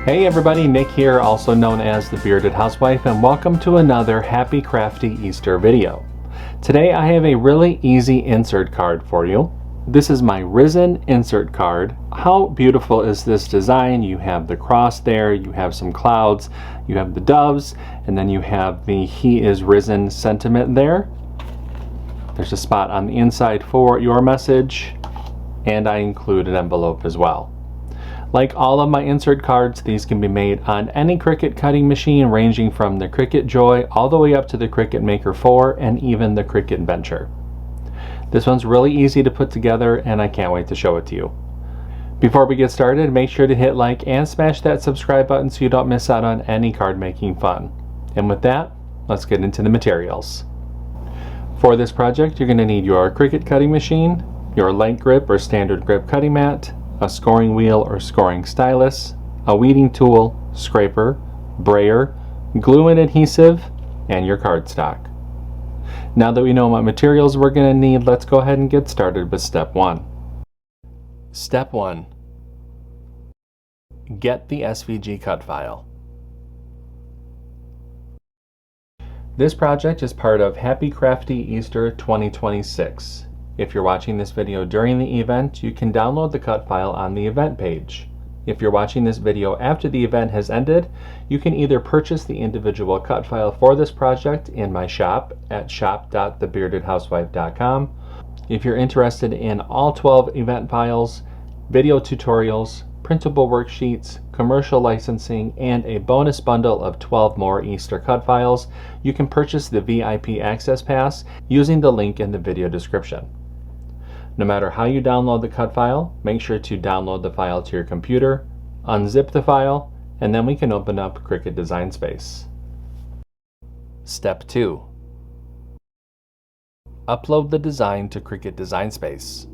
Hey everybody, Nick here, also known as the Bearded Housewife, and welcome to another Happy Crafty Easter video. Today I have a really easy insert card for you. This is my Risen insert card. How beautiful is this design? You have the cross there, you have some clouds, you have the doves, and then you have the He is Risen sentiment there. There's a spot on the inside for your message, and I include an envelope as well. Like all of my insert cards, these can be made on any Cricut cutting machine ranging from the Cricut Joy all the way up to the Cricut Maker 4 and even the Cricut Venture. This one's really easy to put together and I can't wait to show it to you. Before we get started, make sure to hit like and smash that subscribe button so you don't miss out on any card making fun. And with that, let's get into the materials. For this project, you're going to need your Cricut cutting machine, your light grip or standard grip cutting mat, a scoring wheel or scoring stylus, a weeding tool, scraper, brayer, glue and adhesive, and your cardstock. Now that we know what materials we're going to need, let's go ahead and get started with step 1. Step 1. Get the SVG cut file. This project is part of Happy Crafty Easter 2026. If you're watching this video during the event, you can download the cut file on the event page. If you're watching this video after the event has ended, you can either purchase the individual cut file for this project in my shop at shop.thebeardedhousewife.com. If you're interested in all 12 event files, video tutorials, printable worksheets, commercial licensing, and a bonus bundle of 12 more Easter cut files, you can purchase the VIP Access Pass using the link in the video description. No matter how you download the cut file, make sure to download the file to your computer, unzip the file, and then we can open up Cricut Design Space. Step 2. Upload the design to Cricut Design Space.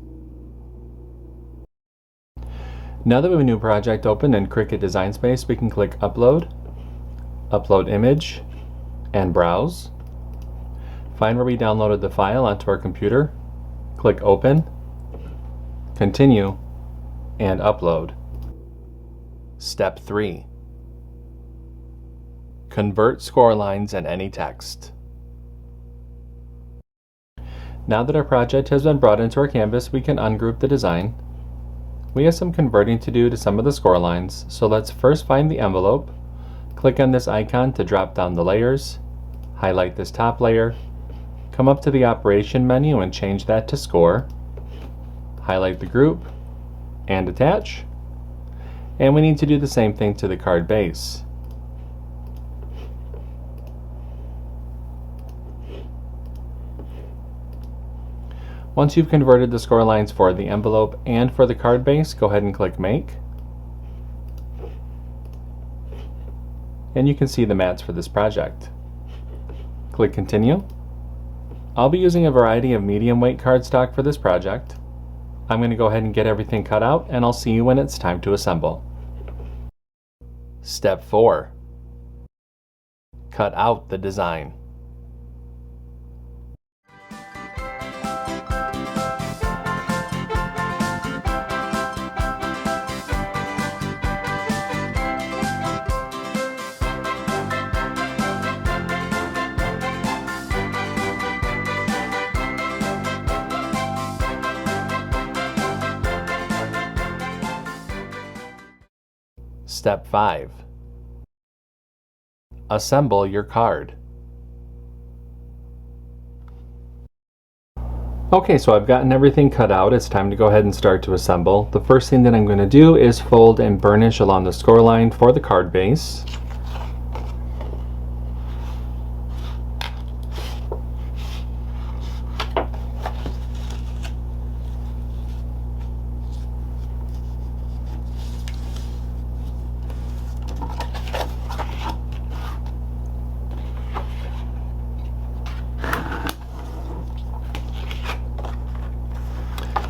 Now that we have a new project open in Cricut Design Space, we can click Upload, Upload Image, and Browse. Find where we downloaded the file onto our computer, click Open, Continue, and Upload. Step 3. Convert score lines and any text. Now that our project has been brought into our canvas, we can ungroup the design. We have some converting to do to some of the score lines, so let's first find the envelope, click on this icon to drop down the layers, highlight this top layer, come up to the operation menu and change that to score, highlight the group, and attach. And we need to do the same thing to the card base. Once you've converted the score lines for the envelope and for the card base, go ahead and click Make. And you can see the mats for this project. Click Continue. I'll be using a variety of medium weight cardstock for this project. I'm going to go ahead and get everything cut out, and I'll see you when it's time to assemble. Step 4. Cut out the design. Step 5. Assemble your card. Okay, so I've gotten everything cut out. It's time to go ahead and start to assemble. The first thing that I'm going to do is fold and burnish along the score line for the card base.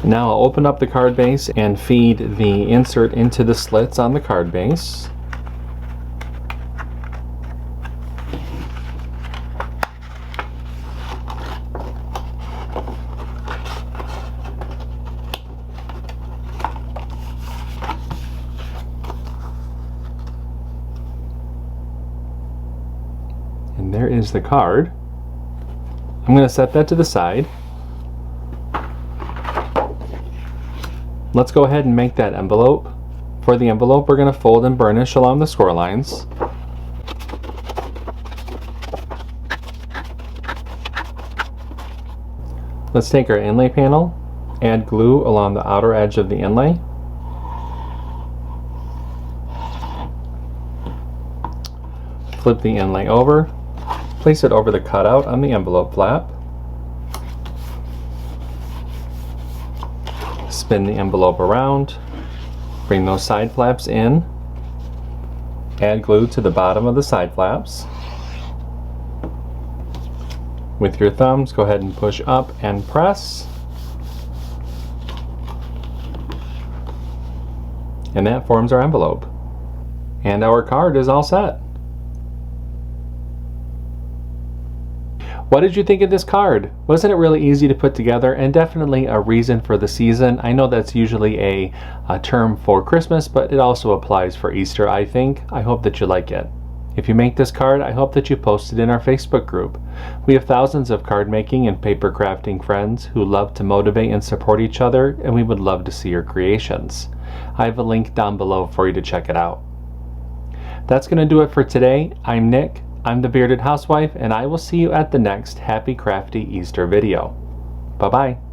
Now I'll open up the card base and feed the insert into the slits on the card base. And there is the card. I'm going to set that to the side. Let's go ahead and make that envelope. For the envelope, we're going to fold and burnish along the score lines. Let's take our inlay panel, add glue along the outer edge of the inlay. Flip the inlay over, place it over the cutout on the envelope flap. Spin the envelope around, bring those side flaps in, add glue to the bottom of the side flaps. With your thumbs, go ahead and push up and press. And that forms our envelope. And our card is all set. What did you think of this card? Wasn't it really easy to put together, and definitely a reason for the season? I know that's usually a term for Christmas, but it also applies for Easter, I think. I hope that you like it. If you make this card, I hope that you post it in our Facebook group. We have thousands of card making and paper crafting friends who love to motivate and support each other, and we would love to see your creations. I have a link down below for you to check it out. That's going to do it for today. I'm Nick. I'm the Bearded Housewife, and I will see you at the next Happy Crafty Easter video. Bye-bye.